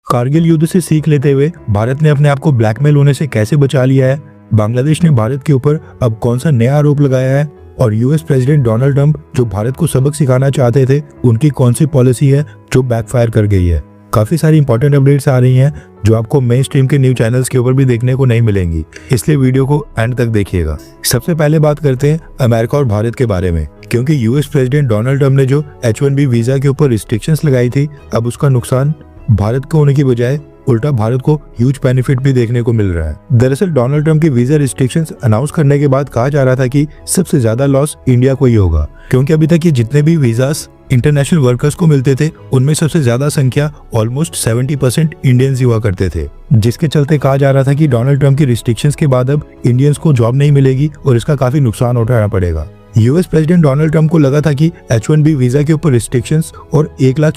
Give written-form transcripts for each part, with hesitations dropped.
कारगिल युद्ध से सीख लेते हुए भारत ने अपने आप को ब्लैकमेल होने से कैसे बचा लिया है, बांग्लादेश ने भारत के ऊपर अब कौन सा नया आरोप लगाया है और यूएस प्रेसिडेंट डोनाल्ड ट्रंप जो भारत को सबक सिखाना चाहते थे उनकी कौन सी पॉलिसी है जो बैकफायर कर गई है। काफी सारी इंपॉर्टेंट अपडेट्स आ रही हैं जो आपको मेन स्ट्रीम के न्यूज चैनल्स के ऊपर भी देखने को नहीं मिलेंगी, इसलिए वीडियो को एंड तक देखिएगा। सबसे पहले बात करते हैं अमेरिका और भारत के बारे में, क्योंकि यूएस प्रेसिडेंट डोनाल्ड ट्रंप ने जो H-1B वीजा के ऊपर रिस्ट्रिक्शंस लगाई थी, अब उसका नुकसान भारत को होने की बजाय उल्टा भारत को ह्यूज बेनिफिट भी देखने को मिल रहा है। दरअसल डोनाल्ड ट्रंप की वीजा रिस्ट्रिक्शंस अनाउंस करने के बाद कहा जा रहा था कि सबसे ज्यादा लॉस इंडिया को ही होगा, क्योंकि अभी तक ये जितने भी वीजास इंटरनेशनल वर्कर्स को मिलते थे उनमें सबसे ज्यादा संख्या ऑलमोस्ट 70% इंडियंस ही हुआ करते थे, जिसके चलते कहा जा रहा था कि डोनाल्ड ट्रंप की रिस्ट्रिक्शंस के बाद अब इंडियंस को जॉब नहीं मिलेगी और इसका काफी नुकसान उठाना पड़ेगा। यूएस प्रेसिडेंट डोनाल्ड ट्रंप को लगा था कि H-1B वीजा के ऊपर रिस्ट्रिक्शंस और $1 लाख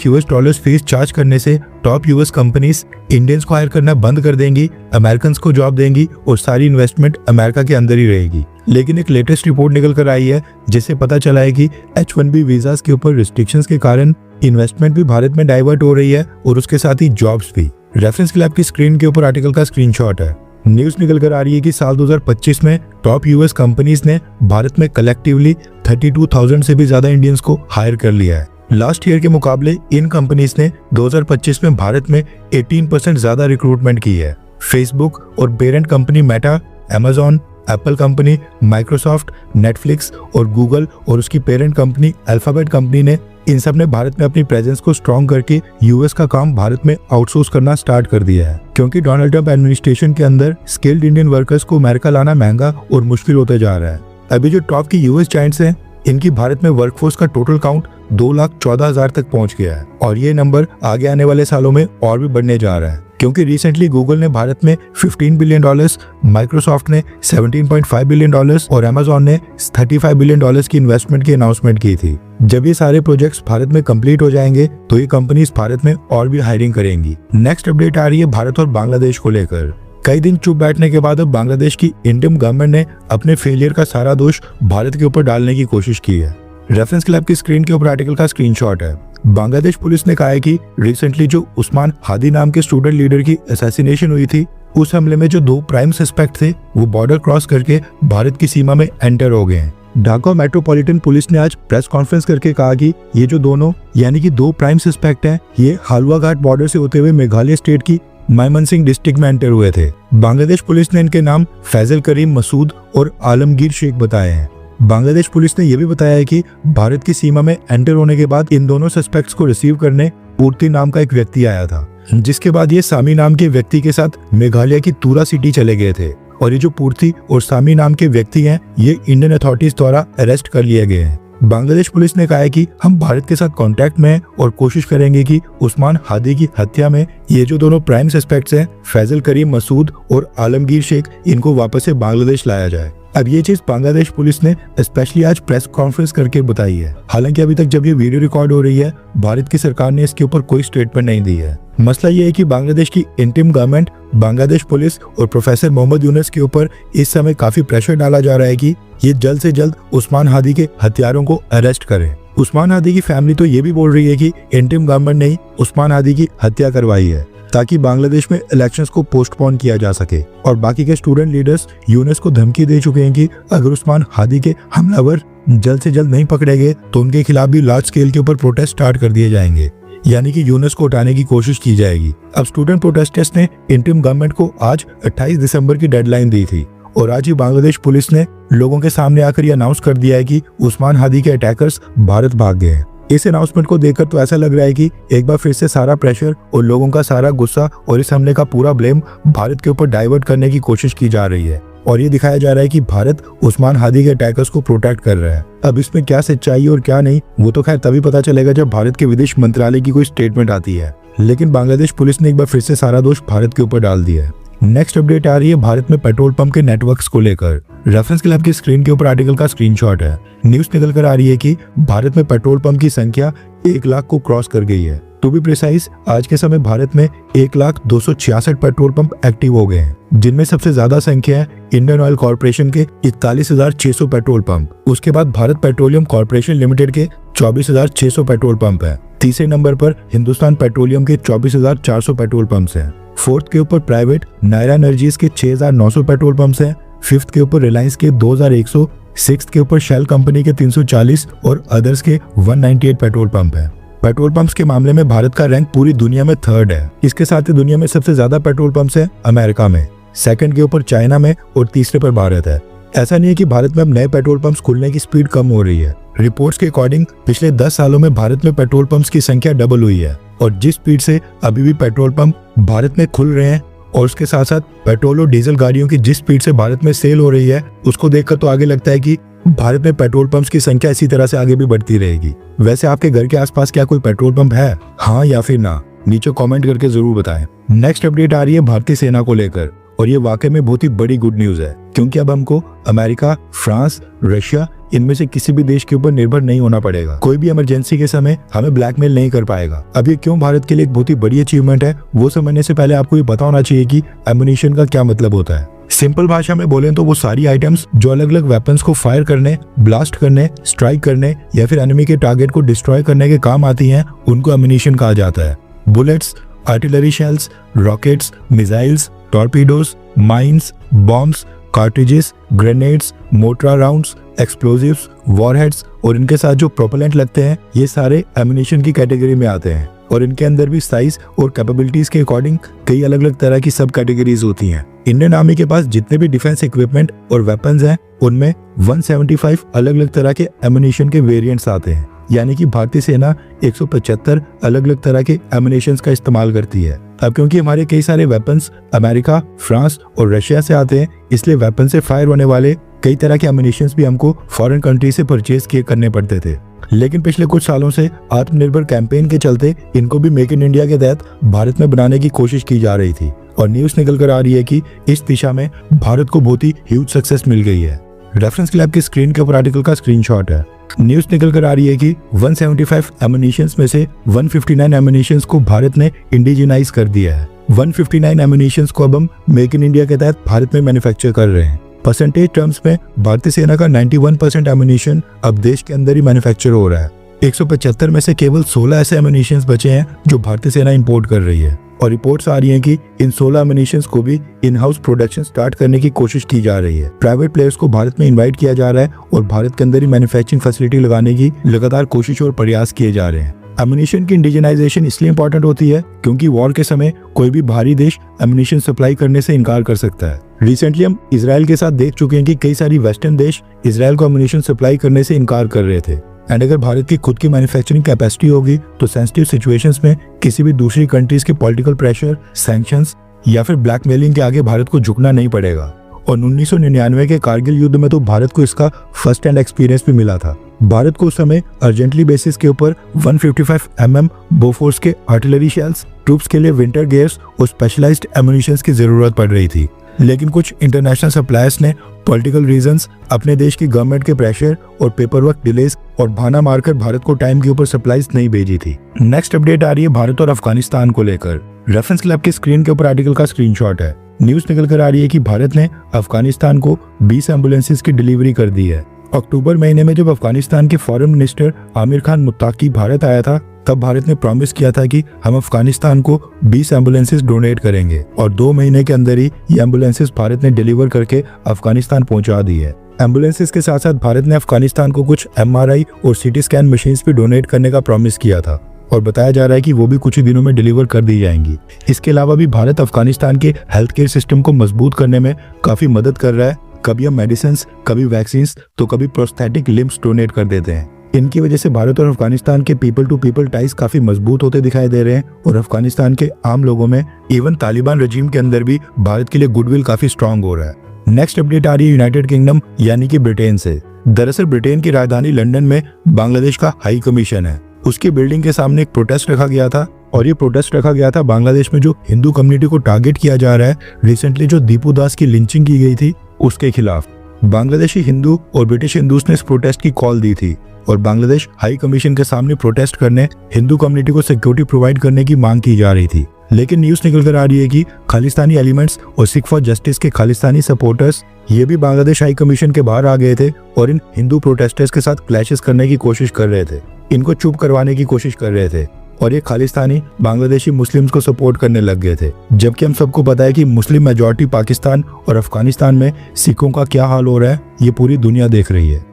फीस चार्ज करने से टॉप यूएस कंपनीज इंडियंस को हायर करना बंद कर देंगी, अमेरिकन को जॉब देंगी और सारी इन्वेस्टमेंट अमेरिका के अंदर ही रहेगी। लेकिन एक लेटेस्ट रिपोर्ट निकल कर आई है जिससे पता चला है कि H-1B वीजास के ऊपर रिस्ट्रिक्शंस के कारण इन्वेस्टमेंट भी भारत में डाइवर्ट हो रही है और उसके साथ ही जॉब्स भी। रेफरेंस के लिए आपकी स्क्रीन के ऊपर आर्टिकल का स्क्रीनशॉट है। न्यूज निकल कर आ रही है कि साल 2025 में टॉप यूएस कंपनीज ने भारत में कलेक्टिवली 32,000 से भी ज्यादा इंडियंस को हायर कर लिया है। लास्ट ईयर के मुकाबले इन कंपनीज ने 2025 में भारत में 18% ज्यादा रिक्रूटमेंट की है। फेसबुक और parent company Meta, Amazon, Apple company, Microsoft, Netflix और गूगल और उसकी पेरेंट कंपनी अल्फाबेट कंपनी ने इन सब ने भारत में अपनी प्रेजेंस को स्ट्रॉन्ग करके यूएस का काम भारत में आउटसोर्स करना स्टार्ट कर दिया है, क्योंकि डोनाल्ड ट्रंप एडमिनिस्ट्रेशन के अंदर स्किल्ड इंडियन वर्कर्स को अमेरिका लाना महंगा और मुश्किल होते जा रहा है। अभी जो टॉप की यूएस जायंट्स हैं, इनकी भारत में वर्कफोर्स का टोटल काउंट 2,14,000 तक पहुंच गया है और ये नंबर आगे आने वाले सालों में और भी बढ़ने जा रहा है, क्योंकि रिसेंटली गूगल ने भारत में $15 बिलियन, माइक्रोसॉफ्ट ने $17.5 बिलियन और अमेजॉन ने $35 बिलियन की इन्वेस्टमेंट की अनाउंसमेंट की थी। जब ये सारे प्रोजेक्ट्स भारत में कंप्लीट हो जाएंगे तो ये कंपनीज भारत में और भी हायरिंग करेंगी। नेक्स्ट अपडेट आ रही है भारत और बांग्लादेश को लेकर। कई दिन चुप बैठने के बाद अब बांग्लादेश की इंटरिम गवर्नमेंट ने अपने फेलियर का सारा दोष भारत के ऊपर डालने की कोशिश की है। रेफरेंस के लिए आपकी स्क्रीन के ऊपर आर्टिकल का स्क्रीनशॉट है। बांग्लादेश पुलिस ने कहा है कि रिसेंटली जो उस्मान हादी नाम के स्टूडेंट लीडर की असैसिनेशन हुई थी, उस हमले में जो 2 प्राइम सस्पेक्ट थे वो बॉर्डर क्रॉस करके भारत की सीमा में एंटर हो गए हैं। ढाका मेट्रोपॉलिटन पुलिस ने आज प्रेस कॉन्फ्रेंस करके कहा कि ये जो दोनों यानी कि 2 प्राइम सस्पेक्ट हैं, ये हालवाघाट बॉर्डर से होते हुए मेघालय स्टेट की मायमनसिंह डिस्ट्रिक्ट में एंटर हुए थे। बांग्लादेश पुलिस ने इनके नाम फैजल करीम मसूद और आलमगीर शेख बताए हैं। बांग्लादेश पुलिस ने यह भी बताया है कि भारत की सीमा में एंटर होने के बाद इन दोनों सस्पेक्ट्स को रिसीव करने पूर्ति नाम का एक व्यक्ति आया था, जिसके बाद ये सामी नाम के व्यक्ति के साथ मेघालय की तुरा सिटी चले गए थे और ये जो पूर्ति और सामी नाम के व्यक्ति हैं, ये इंडियन अथॉरिटीज द्वारा अरेस्ट कर लिए गए हैं। बांग्लादेश पुलिस ने कहा है कि हम भारत के साथ कांटेक्ट में हैं और कोशिश करेंगे कि उस्मान हादी की हत्या में ये जो दोनों प्राइम सस्पेक्ट्स हैं, फैजल करीम मसूद और आलमगीर शेख, इनको वापस से बांग्लादेश लाया जाए। अब ये चीज बांग्लादेश पुलिस ने स्पेशली आज प्रेस कॉन्फ्रेंस करके बताई है। हालांकि अभी तक जब ये वीडियो रिकॉर्ड हो रही है, भारत की सरकार ने इसके ऊपर कोई स्टेटमेंट नहीं दी है। मसला ये है कि बांग्लादेश की इंटरिम गवर्नमेंट, बांग्लादेश पुलिस और प्रोफेसर मोहम्मद यूनुस के ऊपर इस समय काफी प्रेशर डाला जा रहा है कि ये जल्द से जल्द उस्मान हादी के हत्यारों को अरेस्ट करें। उस्मान हादी की फैमिली तो ये भी बोल रही है कि इंटरिम गवर्नमेंट ने ही उस्मान हादी की हत्या करवाई है ताकि बांग्लादेश में इलेक्शंस को पोस्टपोन किया जा सके। और बाकी के स्टूडेंट लीडर्स यूनुस को धमकी दे चुके हैं कि अगर उस्मान हादी के हमलावर जल्द से जल्द नहीं पकड़े गए तो उनके खिलाफ भी लार्ज स्केल के ऊपर प्रोटेस्ट स्टार्ट कर दिए जाएंगे, यानी कि यूनुस को उठाने की कोशिश की जाएगी। अब स्टूडेंट प्रोटेस्टर्स ने इंटरिम गवर्नमेंट को आज 28 दिसंबर की डेडलाइन दी थी और आज ही बांग्लादेश पुलिस ने लोगों के सामने आकर ये अनाउंस कर दिया है कि उस्मान हादी के अटैकर्स भारत भाग गए हैं। इस अनाउंसमेंट को देखकर तो ऐसा लग रहा है कि एक बार फिर से सारा प्रेशर और लोगों का सारा गुस्सा और इस हमले का पूरा ब्लेम भारत के ऊपर डाइवर्ट करने की कोशिश की जा रही है और ये दिखाया जा रहा है कि भारत उस्मान हादी के अटैकर्स को प्रोटेक्ट कर रहा है। अब इसमें क्या सच्चाई और क्या नहीं, वो तो खैर तभी पता चलेगा जब भारत के विदेश मंत्रालय की कोई स्टेटमेंट आती है, लेकिन बांग्लादेश पुलिस ने एक बार फिर से सारा दोष भारत के ऊपर डाल दिया है। नेक्स्ट अपडेट आ रही है भारत में पेट्रोल पंप के नेटवर्क्स को लेकर। रेफरेंस के लिए आपकी स्क्रीन के ऊपर आर्टिकल का स्क्रीनशॉट है। न्यूज निकल कर आ रही है कि भारत में पेट्रोल पंप की संख्या 1 लाख को क्रॉस कर गई है। टू बी प्रिसाइज, आज के समय भारत में 1,266,000 पेट्रोल पंप एक्टिव हो गए हैं, जिनमें सबसे ज्यादा संख्या है इंडियन ऑयल कॉर्पोरेशन के 41,600 पेट्रोल पंप। उसके बाद भारत पेट्रोलियम कॉर्पोरेशन लिमिटेड के 24,600 पेट्रोल पंप हैं। तीसरे नंबर पर हिंदुस्तान पेट्रोलियम के 24,400 पेट्रोल पंप्स हैं। फोर्थ के ऊपर प्राइवेट नायरा एनर्जीज के 6,900 पेट्रोल पंप्स हैं। फिफ्थ के ऊपर रिलायंस के 2,100, सिक्स्थ के ऊपर शेल कंपनी के 340 और अदर्स के 198 पेट्रोल पंप हैं। पेट्रोल पंप्स के मामले में भारत का रैंक पूरी दुनिया में थर्ड है। इसके साथ ही दुनिया में सबसे ज्यादा पेट्रोल पंप्स हैं अमेरिका में, सेकंड के ऊपर चाइना में और तीसरे पर भारत है। ऐसा नहीं है कि भारत में अब नए पेट्रोल पंप्स खुलने की स्पीड कम हो रही है। रिपोर्ट्स के अकॉर्डिंग पिछले 10 सालों में भारत में पेट्रोल पंप्स की संख्या डबल हुई है और जिस स्पीड से अभी भी पेट्रोल पंप भारत में खुल रहे हैं और उसके साथ साथ पेट्रोल और डीजल गाड़ियों की जिस स्पीड से भारत में सेल हो रही है, उसको देखकर तो आगे लगता है कि भारत में पेट्रोल पंप्स की संख्या इसी तरह से आगे भी बढ़ती रहेगी। वैसे आपके घर के आसपास क्या कोई पेट्रोल पंप है? हाँ या फिर ना, नीचे कमेंट करके जरूर बताएं। नेक्स्ट अपडेट आ रही है भारतीय सेना को लेकर और ये वाकई में बहुत ही बड़ी गुड न्यूज है, क्योंकि अब हमको अमेरिका, फ्रांस, रशिया इनमें से किसी भी देश के ऊपर निर्भर नहीं होना पड़ेगा। कोई भी इमरजेंसी के समय हमें ब्लैकमेल नहीं कर पाएगा। अब ये क्यों भारत के लिए एक बहुत ही बड़ी अचीवमेंट है, वो समझने से पहले आपको ये पता होना चाहिए कि एम्युनिशन का क्या मतलब होता है। सिंपल भाषा में बोलें तो वो सारी आइटम्स जो अलग अलग वेपन्स को फायर करने, ब्लास्ट करने, स्ट्राइक करने या फिर एनिमी के टारगेट को डिस्ट्रॉय करने के काम आती हैं, उनको एम्युनिशन कहा जाता है। Bullets, artillery shells, rockets, missiles, torpedoes, mines, bombs, cartridges, grenades, mortar rounds, explosives, warheads और इनके साथ जो प्रोपेलेंट लगते हैं, ये सारे एम्युनिशन की कैटेगरी में आते हैं और इनके अंदर भी साइज और कैपेबिलिटीज के अकॉर्डिंग कई अलग अलग तरह की सब कैटेगरीज होती हैं। इंडियन आर्मी के पास जितने भी डिफेंस इक्विपमेंट और वेपन्स हैं, उनमें 175 अलग अलग तरह के एम्युनिशन के वेरिएंट्स आते हैं, यानी कि भारतीय सेना 175 अलग अलग तरह के एम्युनिशन का इस्तेमाल करती है। अब क्योंकि हमारे कई सारे वेपन्स अमेरिका, फ्रांस और रशिया से आते हैं, इसलिए वेपन से फायर होने वाले कई तरह के एम्युनिशन भी हमको फॉरेन कंट्री से परचेज करने पड़ते थे। लेकिन पिछले कुछ सालों से आत्मनिर्भर कैंपेन के चलते इनको भी मेक इन इंडिया के तहत भारत में बनाने की कोशिश की जा रही थी और न्यूज निकल कर आ रही है कि इस दिशा में भारत को बहुत ही ह्यूज सक्सेस मिल गई है। रेफरेंस क्लब की स्क्रीन के ऊपर आर्टिकल का स्क्रीनशॉट है। न्यूज निकल कर आ रही है कि 175 एम्युनिशंस में से 159 एम्युनिशंस को भारत ने इंडिजिनाइज कर दिया है। 159 एम्युनिशंस को अब हम मेक इन इंडिया के तहत भारत में मैन्युफैक्चर कर रहे हैं। परसेंटेज टर्म्स में भारतीय सेना का 91% एम्युनिशन अब देश के अंदर ही मैन्युफैक्चर हो रहा है। 175 में से केवल 16 ऐसे एम्युनिशंस बचे हैं जो भारतीय सेना इंपोर्ट कर रही है और रिपोर्ट्स आ रही हैं कि इन 16 एम्युनिशंस को भी इन हाउस प्रोडक्शन स्टार्ट करने की कोशिश की जा रही है। प्राइवेट प्लेयर्स को भारत में इनवाइट किया जा रहा है और भारत के अंदर ही मैन्युफैक्चरिंग फैसिलिटी लगाने की लगातार कोशिश और प्रयास किए जा रहे हैं। एम्युनिशन की इंडिजिनाइजेशन इसलिए इंपॉर्टेंट होती है क्योंकि वॉर के समय कोई भी बाहरी देश एम्युनिशन सप्लाई करने से इनकार कर सकता है। रिसेंटली हम इजराइल के साथ देख चुके हैं कि कई सारी वेस्टर्न देश इजराइल को एम्युनिशन सप्लाई करने से इनकार कर रहे थे। एंड अगर भारत की खुद की मैन्युफैक्चरिंग कैपेसिटी होगी तो सेंसिटिव सिचुएशंस में किसी भी दूसरी कंट्रीज के पॉलिटिकल प्रेशर, सैंक्शंस या फिर ब्लैकमेलिंग के आगे भारत को झुकना नहीं पड़ेगा। और 1999 के कारगिल युद्ध में तो भारत को इसका फर्स्ट हैंड एक्सपीरियंस भी मिला था। भारत को उस समय अर्जेंटली बेसिस के ऊपर 155 mm बोफोर्स के आर्टिलरी शेल्स, ट्रूप्स के लिए विंटर गियर्स और स्पेशलाइज्ड एम्युनिशंस की जरूरत पड़ रही थी। लेकिन कुछ इंटरनेशनल सप्लायर्स ने पॉलिटिकल रीजंस, अपने देश की गवर्नमेंट के प्रेशर और पेपर वर्क डिलेज और बहाना मारकर भारत को टाइम के ऊपर सप्लाईज नहीं भेजी थी। नेक्स्ट अपडेट आ रही है भारत और अफगानिस्तान को लेकर। रेफरेंस क्लब की स्क्रीन के ऊपर आर्टिकल का स्क्रीनशॉट है। न्यूज निकल कर आ रही है कि भारत ने अफगानिस्तान को 20 एम्बुलेंसेज की डिलीवरी कर दी है। अक्टूबर महीने में जब अफगानिस्तान के फॉरेन मिनिस्टर आमिर खान मुत्ताकी भारत आया था, तब भारत ने प्रॉमिस किया था कि हम अफगानिस्तान को 20 एम्बुलेंसेज डोनेट करेंगे और 2 महीने के अंदर ही ये एम्बुलेंसेज भारत ने डिलीवर करके अफगानिस्तान पहुंचा दी है। एम्बुलेंसेज के साथ साथ भारत ने अफगानिस्तान को कुछ MRI और CT स्कैन मशीन्स भी डोनेट करने का प्रॉमिस किया था और बताया जा रहा है कि वो भी कुछ ही दिनों में डिलीवर कर दी जाएंगी। इसके अलावा भी भारत अफगानिस्तान के हेल्थ केयर सिस्टम को मजबूत करने में काफी मदद कर रहा है। कभी हम मेडिसिन, कभी वैक्सीन तो कभी प्रोस्थेटिक लिम्स डोनेट कर देते हैं। इनकी वजह से भारत और अफगानिस्तान के पीपल टू पीपल टाइज काफी मजबूत होते दिखाई दे रहे हैं और अफगानिस्तान के आम लोगों में, इवन तालिबान रजीम के अंदर भी भारत के लिए गुडविल काफी स्ट्रांग हो रहा है। नेक्स्ट अपडेट आ रही है यूनाइटेड किंगडम यानी कि ब्रिटेन से। दरअसल ब्रिटेन की राजधानी लंदन में बांग्लादेश का हाई कमीशन है, उसकी बिल्डिंग के सामने एक प्रोटेस्ट रखा गया था और ये प्रोटेस्ट रखा गया था बांग्लादेश में जो हिंदू कम्युनिटी को टारगेट किया जा रहा है, रिसेंटली जो दीपू दास की लिंचिंग की गई थी उसके खिलाफ। बांग्लादेशी हिंदू और ब्रिटिश हिंदूज ने इस प्रोटेस्ट की कॉल दी थी और बांग्लादेश हाई कमीशन के सामने प्रोटेस्ट करने, हिंदू कम्युनिटी को सिक्योरिटी प्रोवाइड करने की मांग की जा रही थी। लेकिन न्यूज निकल कर आ रही है कि खालिस्तानी एलिमेंट्स और सिख फॉर जस्टिस के खालिस्तानी सपोर्टर्स ये भी बांग्लादेश हाई कमीशन के बाहर आ गए थे और इन हिंदू प्रोटेस्टर्स के साथ क्लैशेस करने की कोशिश कर रहे थे। इनको चुप करवाने की कोशिश कर रहे थे और ये खालिस्तानी बांग्लादेशी मुस्लिम्स को सपोर्ट करने लग गए थे, जबकि हम सबको पता है कि मुस्लिम मेजॉरिटी पाकिस्तान और अफगानिस्तान में सिखों का क्या हाल हो रहा है ये पूरी दुनिया देख रही है।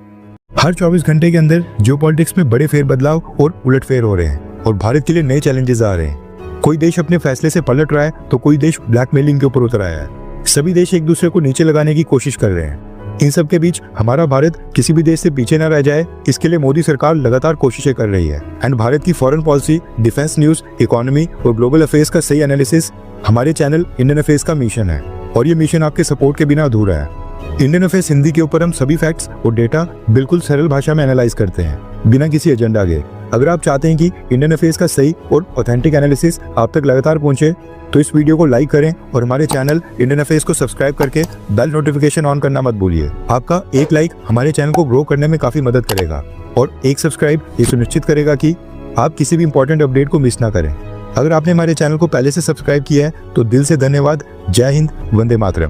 हर 24 घंटे के अंदर जियोपॉलिटिक्स में बड़े फेरबदलाव और उलटफेर हो रहे हैं और भारत के लिए नए चैलेंजेस आ रहे हैं। कोई देश अपने फैसले से पलट रहा है तो कोई देश ब्लैकमेलिंग के ऊपर उतर आया है। सभी देश एक दूसरे को नीचे लगाने की कोशिश कर रहे हैं। इन सब के बीच हमारा भारत किसी भी देश से पीछे न रह जाए, इसके लिए मोदी सरकार लगातार कोशिशें कर रही है। एंड भारत की foreign policy, defence news, economy और ग्लोबल अफेयर्स का सही एनालिसिस हमारे चैनल इंडियन अफेयर्स का मिशन है और ये मिशन आपके सपोर्ट के बिना अधूरा है। इंडियन अफेयर्स हिंदी के ऊपर हम सभी फैक्ट्स और डेटा बिल्कुल सरल भाषा में एनालाइज करते हैं, बिना किसी एजेंडा के। अगर आप चाहते हैं कि इंडियन अफेयर्स का सही और ऑथेंटिक एनालिसिस आप तक लगातार पहुंचे तो इस वीडियो को लाइक करें और हमारे चैनल इंडियन अफेयर्स को सब्सक्राइब करके बेल नोटिफिकेशन ऑन करना मत भूलिए। आपका एक लाइक हमारे चैनल को ग्रो करने में काफी मदद करेगा और एक सब्सक्राइब ये सुनिश्चित करेगा कि आप किसी भी इंपॉर्टेंट अपडेट को मिस ना करें। अगर आपने हमारे चैनल को पहले से सब्सक्राइब किया है तो दिल से धन्यवाद। जय हिंद, वंदे मातरम।